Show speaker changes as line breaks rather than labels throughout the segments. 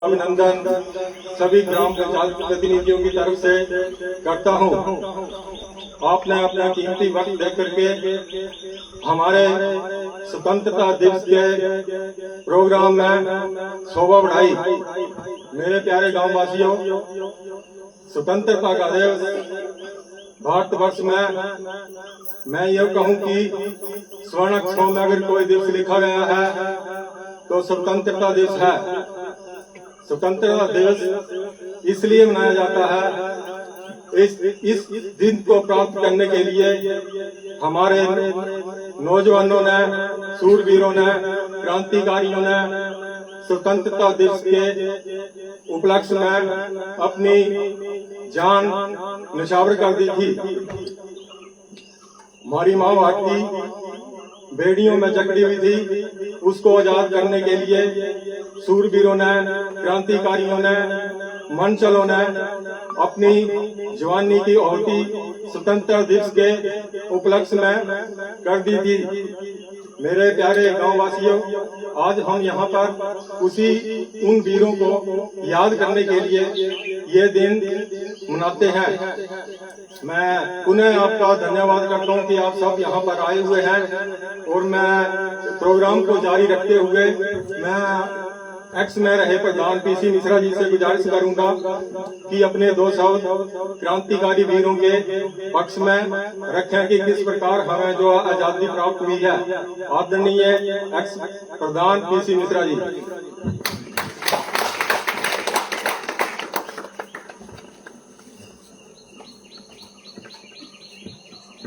अभिनंदन सभी ग्राम पंचायत प्रतिनिधियों की तरफ से करता हूं। आपने अपना कीमती वक्त दे करके हमारे स्वतंत्रता दिवस के प्रोग्राम में शोभा बढ़ाई। मेरे प्यारे गांव वासियों, स्वतंत्रता का दिवस भारतवर्ष में मैं यह कहूं कि स्वर्ण अक्षरों में अगर कोई दिवस लिखा गया है तो स्वतंत्रता दिवस है। स्वतंत्रता दिवस इसलिए मनाया जाता है, इस दिन को प्राप्त करने के लिए हमारे नौजवानों ने, सूरवीरों ने, क्रांतिकारियों ने स्वतंत्रता दिवस के उपलक्ष्य में अपनी जान निछावर कर दी थी। हमारी माँ भारती बेड़ियों में जकड़ी हुई थी, उसको आजाद करने के लिए सूरवीरों ने, क्रांतिकारियों ने, मनचलों ने अपनी जवानी की आहुति स्वतंत्रता दिवस के उपलक्ष्य में कर दी थी। मेरे प्यारे गांव वासियों, आज हम यहाँ पर उन वीरों को याद करने के लिए ये दिन मनाते हैं। मैं पुनः आपका धन्यवाद करता हूँ कि आप सब यहाँ पर आए हुए हैं। और मैं प्रोग्राम को जारी रखते हुए मैं एक्स में रहे प्रधान पीसी मिश्रा जी से गुजारिश करूंगा कि अपने दो शब्द क्रांतिकारी वीरों के पक्ष में रखें कि किस प्रकार हमें जो आजादी प्राप्त हुई है। आदरणीय एक्स प्रधान पीसी मिश्रा जी।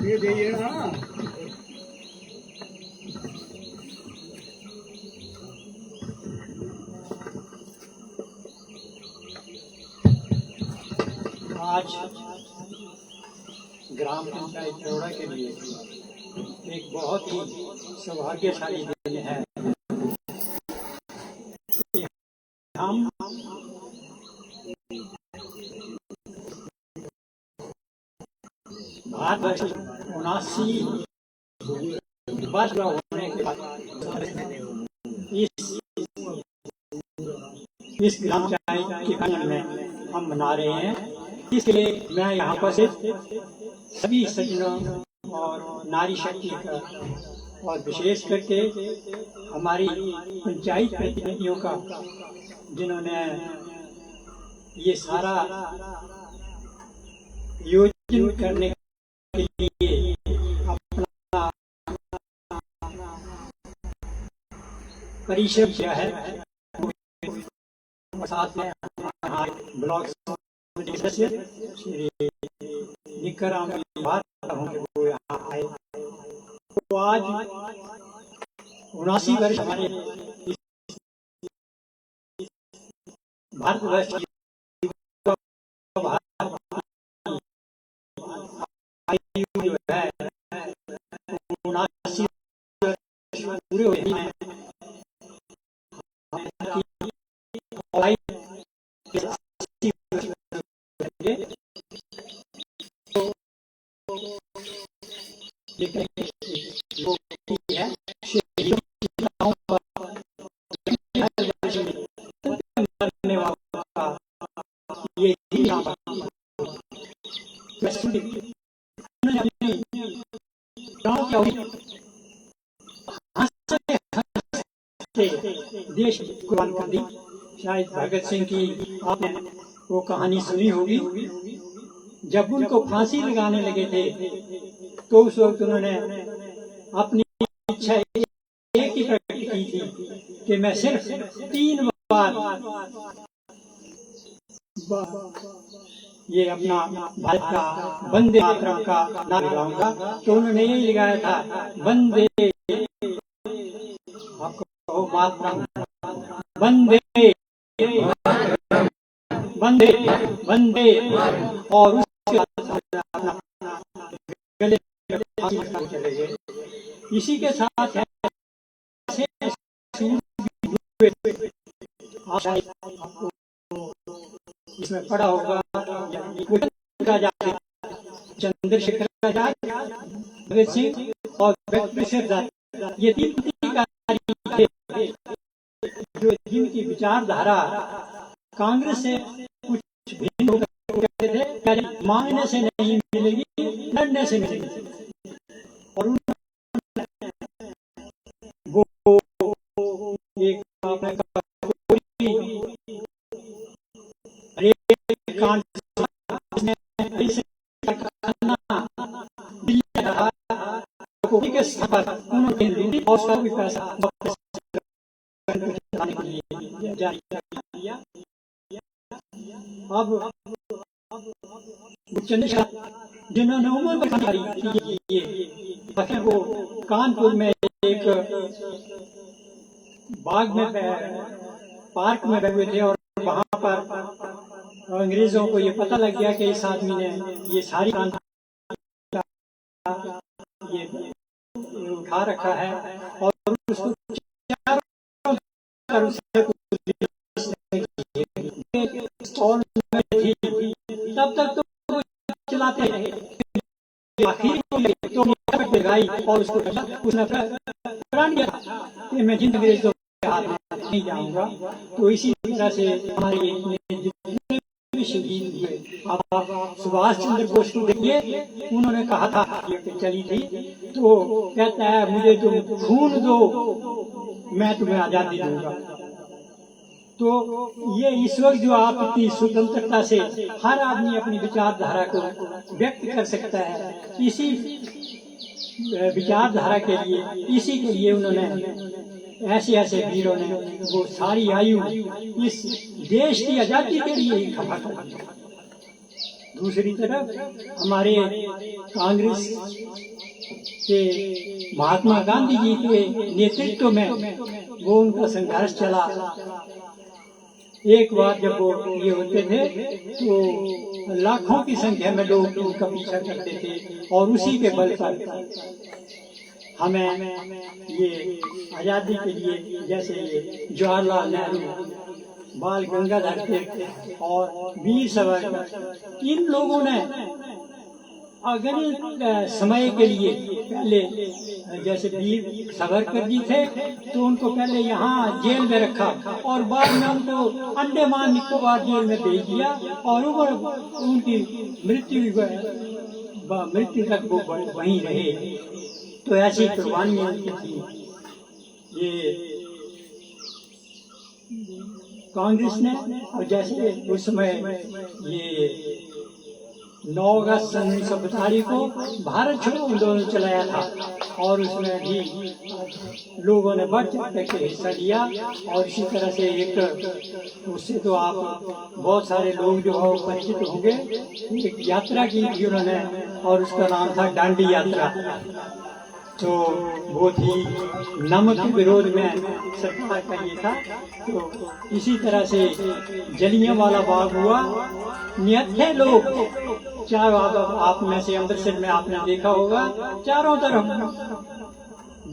ये देखिए ना, आज ग्राम पंचायत चौड़ा के लिए एक बहुत ही सौभाग्यशाली दिन है कि हम भारतवर्ष 79 वर्ष होने के बाद इस ग्राम पंचायत के कार्य में हम मना रहे हैं। इसके लिए मैं यहाँ पर से सभी सज्जनों और नारी शक्ति का और विशेष करके हमारी पंचायत प्रतिनिधियों का, जिन्होंने ये सारा योजना करने के लिए अपना परिश्रम किया है। साथ में हमारे ब्लॉक सदस्य श्री निकराम वो यहाँ आए। तो आज 79 वर्ष हमारे भारतवर्ष जो है 79 पूरे हुए हैं। देश कुर्बान कर दी। शायद भगत सिंह की आपने वो कहानी सुनी होगी। जब उनको फांसी लगाने लगे थे तो उस वक्त उन्होंने अपनी इच्छा एक ही प्रकट की थी कि मैं सिर्फ 3 बार ये अपना भारत का वंदे मातरम का नारा लगाऊंगा। तो उन्होंने यही लगाया था, वंदे मातरम, वंदे वंदे वंदे। और उसके बाद गले चले गए। इसी के साथ है इसमें पड़ा होगा चंद्रशेखर आजाद, भगत सिंह और ये 3 थे जो जिनकी विचारधारा कांग्रेस से कुछ भिन्न होकर कहते थे क्या मांगने से नहीं मिलेगी, लड़ने से मिलेगी। और वो एक आपने कांड के सफर उन्होंने और उसका भी पैसा जारी किया। अब जिन्होंने उम्र जारी की वो कानपुर में एक बाग में पार्क में बैठे थे और वहां पर अंग्रेजों को ये पता लग गया कि इस आदमी ने ये सारी ये उठा रखा है और उसको तब तक तो चलाते रहे, आखिर तो और उसको उसने प्राण दिया कि मैं जिन अंग्रेजों के हाथ नहीं जाऊंगा। तो इसी तरह से हमारे जितने भी शहीद हुए, सुभाष चंद्र बोस को देखिए, उन्होंने कहा था ये चली थी तो कहता है मुझे तुम खून दो मैं तुम्हें आजादी दूंगा। तो ये इस वक्त जो आप इतनी स्वतंत्रता से हर आदमी अपनी विचारधारा को व्यक्त कर सकता है, इसी विचारधारा के लिए, इसी के लिए उन्होंने ऐसे ऐसे वीरों ने वो सारी आयु इस देश की आजादी के लिए ही खपा कर दिया। दूसरी तरफ हमारे कांग्रेस के महात्मा गांधी जी के नेतृत्व में वो उनका संघर्ष चला। एक बार जब वो ये होते थे तो लाखों की संख्या में लोग उनका पीछा करते थे और उसी के बल पर हमें ये आजादी के लिए जैसे ये जवाहरलाल नेहरू, बाल गंगाधर तिलक और वीर सावरकर, इन लोगों ने अगर समय के लिए पहले जैसे वीर सावरकर जी थे तो उनको पहले यहाँ जेल में रखा और बाद में उनको अंडमान निकोबार जेल में भेज दिया और उनकी मृत्यु तक वो वहीं रहे। तो ऐसी कुर्बानियां थी। ये कांग्रेस ने और जैसे उस समय ये 9 अगस्त 1942 को भारत छोड़ो आंदोलन चलाया था और उसमें भी लोगों ने बढ़ चढ़ के हिस्सा लिया। और इसी तरह से एक उससे तो आप बहुत सारे लोग जो है परिचित होंगे, एक यात्रा की थी उन्होंने और उसका नाम था डांडी यात्रा। तो वो थी नमक के विरोध में सरकार का ये था। तो इसी तरह से जलियांवाला बाग हुआ, निहत्थे लोग चारों आप में से अमृतसर में आपने देखा होगा, चारों तरफ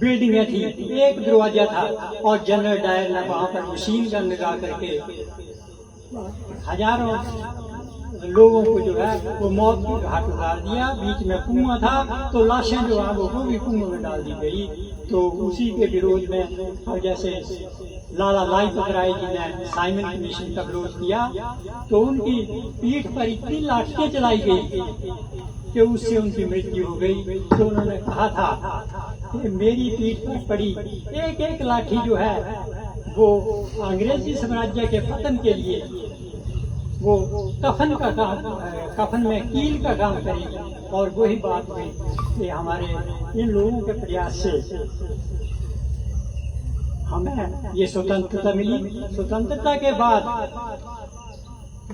बिल्डिंगें थी, एक दरवाजा था और जनरल डायर ने वहां पर मशीन गन लगा करके हजारों लोगों को जो है वो मौत के घाट उतार दिया। बीच में कुआं था तो लाशें जो है वो भी कुएं में डाल दी गई। तो उसी के विरोध में और जैसे लाला लाजपत राय जी ने साइमन कमीशन का विरोध किया तो उनकी पीठ पर इतनी लाठियां चलाई गई कि उससे उनकी मृत्यु हो गई। तो उन्होंने कहा था कि मेरी पीठ पर पड़ी एक एक लाठी जो है वो अंग्रेजी साम्राज्य के पतन के लिए वो कफन का काम, कफन में कील का काम करेगी। और वही बात हुई कि हमारे इन लोगों के प्रयास से हमें ये स्वतंत्रता मिली। स्वतंत्रता के बाद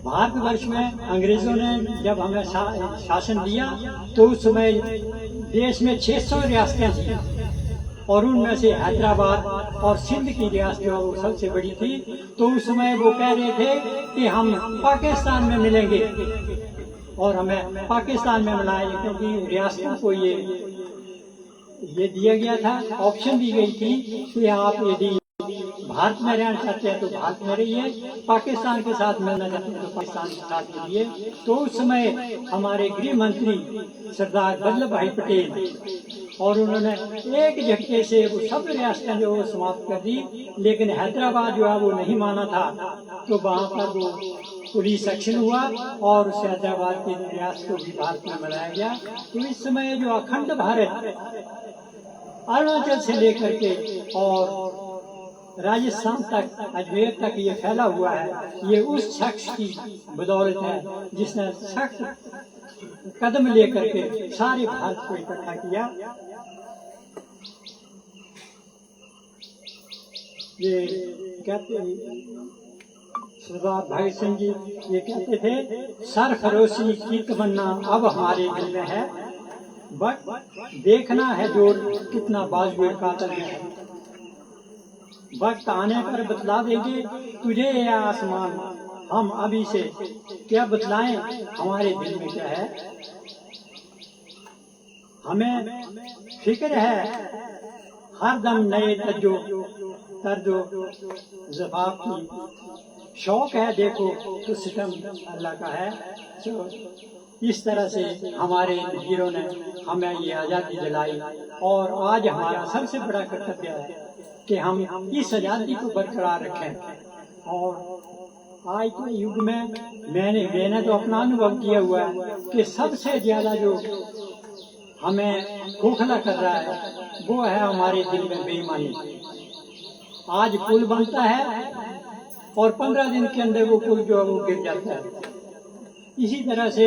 भारतवर्ष में अंग्रेजों ने जब हमें शासन दिया तो उस समय देश में 600 रियासतें थी और उनमें से हैदराबाद और सिंध की रियासत वो सबसे बड़ी थी। तो उस समय वो कह रहे थे कि हम पाकिस्तान में मिलेंगे और हमें पाकिस्तान में मिलाएंगे, क्योंकि रियासतों को ये दिया गया था, ऑप्शन दी गई थी कि आप यदि भारत में रहना चाहते हैं तो भारत में रहिए, पाकिस्तान के साथ मिलना चाहते हैं तो पाकिस्तान के साथ मिलिए। तो उस समय हमारे गृह मंत्री सरदार वल्लभ भाई पटेल और उन्होंने एक झटके से वो सब रियासतें जो समाप्त कर दी, लेकिन हैदराबाद जो है वो नहीं माना था। तो वहाँ पर वो पुलिस एक्शन हुआ और उस हैदराबाद की रियासत को भी भारत में मिलाया गया। तो इस समय जो अखंड भारत अरुणाचल से लेकर के और राजस्थान तक, अजमेर तक ये फैला हुआ है, ये उस शख्स की बदौलत है जिसने सख्त कदम लेकर के सारे भारत को इकट्ठा किया। ये कहते सरदार भगत सिंह जी ये कहते थे, सरफरोशी की तमन्ना अब हमारे दिल में है, बट देखना है जोर कितना बाजुए कातल में है। वक्त आने पर बतला देंगे तुझे या आसमान, हम अभी से क्या बतलाएं हमारे दिल में क्या है। हमें फिक्र है हर दम नए तर्जो जवाब की, शौक है देखो तो सितम अल्लाह का है। तो इस तरह से हमारे वीरों ने हमें ये आज़ादी दिलाई और आज हमारा सबसे बड़ा कर्तव्य है कि हम इस आज़ादी को बरकरार रखें। और आज के युग में मैंने तो अपना अनुभव किया हुआ है कि सबसे ज्यादा जो हमें खोखला कर रहा है वो है हमारे दिल में बेईमानी। आज पुल बनता है और 15 दिन के अंदर वो पुल जो है वो गिर जाता है। इसी तरह से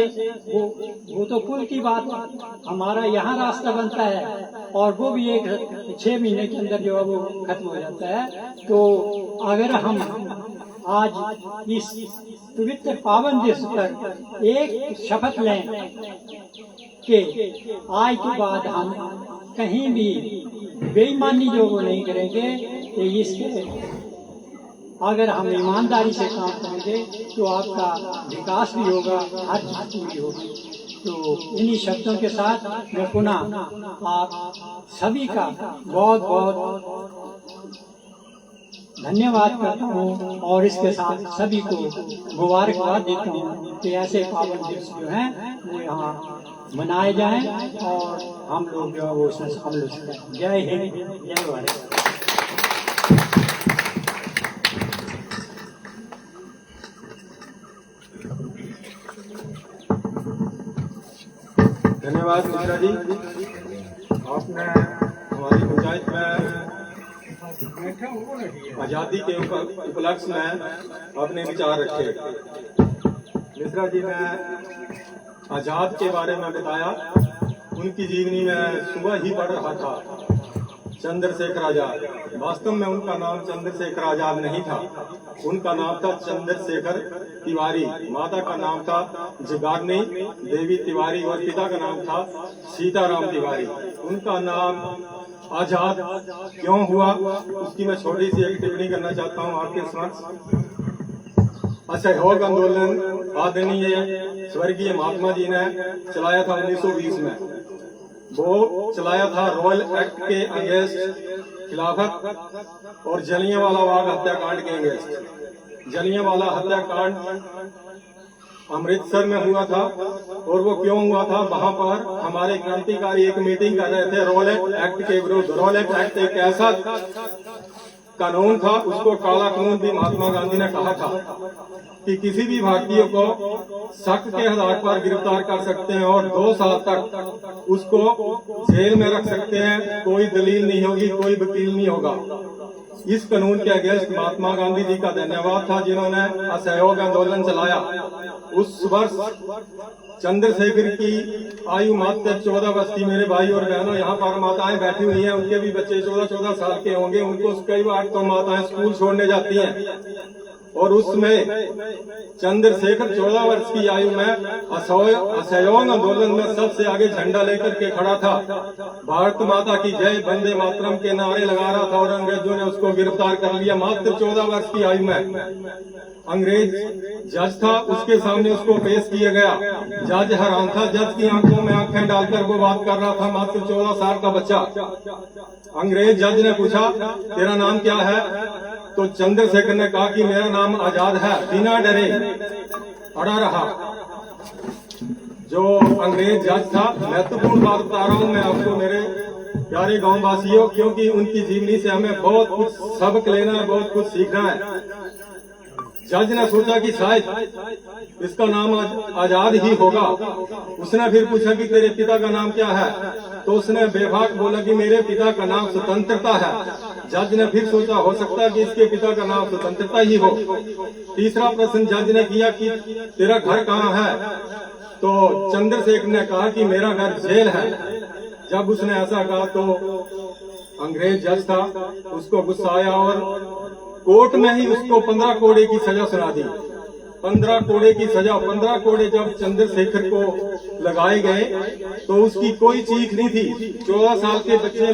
वो तो पुल की बात है, हमारा यहाँ रास्ता बनता है और वो भी 6 महीने के अंदर जो है वो खत्म हो जाता है। तो अगर हम आज इस पवित्र पावन दिवस पर एक शपथ लें कि आज के बाद हम कहीं भी बेईमानी जो वो नहीं करेंगे, तो इसके अगर हम ईमानदारी से काम करेंगे तो आपका विकास भी होगा, हर चीज भी होगी। तो इन्हीं शब्दों के साथ मैं पुनः आप सभी का बहुत बहुत धन्यवाद करता हूँ और इसके साथ सभी को मुबारकबाद देता हूँ कि ऐसे पावन दिवस जो हैं वो यहाँ मनाए जाएं और हम लोग जो है वो उसमें शामिल हो सकें। जय हिंद, जय भारत।
धन्यवाद मिश्रा जी, आपने हमारी पंचायत में आज़ादी के उपलक्ष्य में अपने विचार रखे। मिश्रा जी ने आज़ाद के बारे में बताया, उनकी जीवनी में सुबह ही पढ़ रहा था चंद्रशेखर आजाद। वास्तव में उनका नाम चंद्रशेखर आजाद नहीं था, उनका नाम था चंद्रशेखर तिवारी। माता का नाम था जगारनी देवी तिवारी और पिता का नाम था सीताराम तिवारी। उनका नाम आजाद क्यों हुआ उसकी मैं छोटी सी एक टिप्पणी करना चाहता हूँ आपके समक्ष। असहयोग आंदोलन आदरणीय स्वर्गीय महात्मा जी ने चलाया था 1920 में। वो चलाया था रॉयल एक्ट के अगेंस्ट खिलाफत और जलियांवाला बाग हत्याकांड के अगेंस्ट। जलियांवाला हत्याकांड अमृतसर में हुआ था और वो क्यों हुआ था, वहां पर हमारे क्रांतिकारी एक मीटिंग कर रहे थे रॉयल एक्ट के विरुद्ध। रॉयल एक्ट एक ऐसा कानून था, उसको काला कानून भी महात्मा गांधी ने कहा था कि किसी भी भारतीय को शक के आधार पर गिरफ्तार कर सकते हैं और 2 साल तक उसको जेल में रख सकते हैं, कोई दलील नहीं होगी, कोई वकील नहीं होगा। इस कानून के अगेंस्ट महात्मा गांधी जी का धन्यवाद था जिन्होंने असहयोग आंदोलन चलाया। उस वर्ष चंद्रशेखर की आयु मात्र 14 वर्ष थी। मेरे भाई और बहनों, यहाँ पर माताएं बैठी हुई हैं, उनके भी बच्चे 14-14 साल के होंगे। उनको कई बार तो माताएं स्कूल छोड़ने जाती हैं और उसमें चंद्रशेखर 14 वर्ष की आयु में असहयोग आंदोलन में सबसे आगे झंडा लेकर के खड़ा था। भारत माता की जय, वंदे मातरम के नारे लगा रहा था और अंग्रेजों ने उसको गिरफ्तार कर लिया मात्र 14 वर्ष की आयु में। अंग्रेज जज था, उसके सामने उसको पेश किया गया। जज हैरान था, जज की आंखों में आंखें डालकर वो बात कर रहा था, मात्र 14 साल का बच्चा। अंग्रेज जज ने पूछा तेरा नाम क्या है, तो चंद्रशेखर ने कहा कि मेरा नाम आजाद है। बिना डरे अड़ा रहा। जो अंग्रेज जज था, महत्वपूर्ण बात बता रहा हूँ मैं आपको मेरे प्यारे गांव वासियों, क्योंकि उनकी जीवनी से हमें बहुत कुछ सबक लेना है, बहुत कुछ सीखना है। जज ने सोचा कि शायद इसका नाम आजाद ही होगा। उसने फिर पूछा कि तेरे पिता का नाम क्या है, तो उसने बेबाक बोला कि मेरे पिता का नाम स्वतंत्रता है। जज ने फिर सोचा हो सकता है कि इसके पिता का नाम स्वतंत्रता ही हो। तीसरा प्रश्न जज ने किया कि तेरा घर कहाँ है, तो चंद्रशेखर ने कहा कि मेरा घर जेल है। जब उसने ऐसा कहा तो अंग्रेज जज था, उसको गुस्सा आया और कोर्ट में ही उसको 15 कोड़े की सजा सुना दी। 15 कोड़े की सजा, 15 कोड़े जब चंद्रशेखर को लगाए गए तो उसकी कोई चीख नहीं थी। 14 साल के बच्चे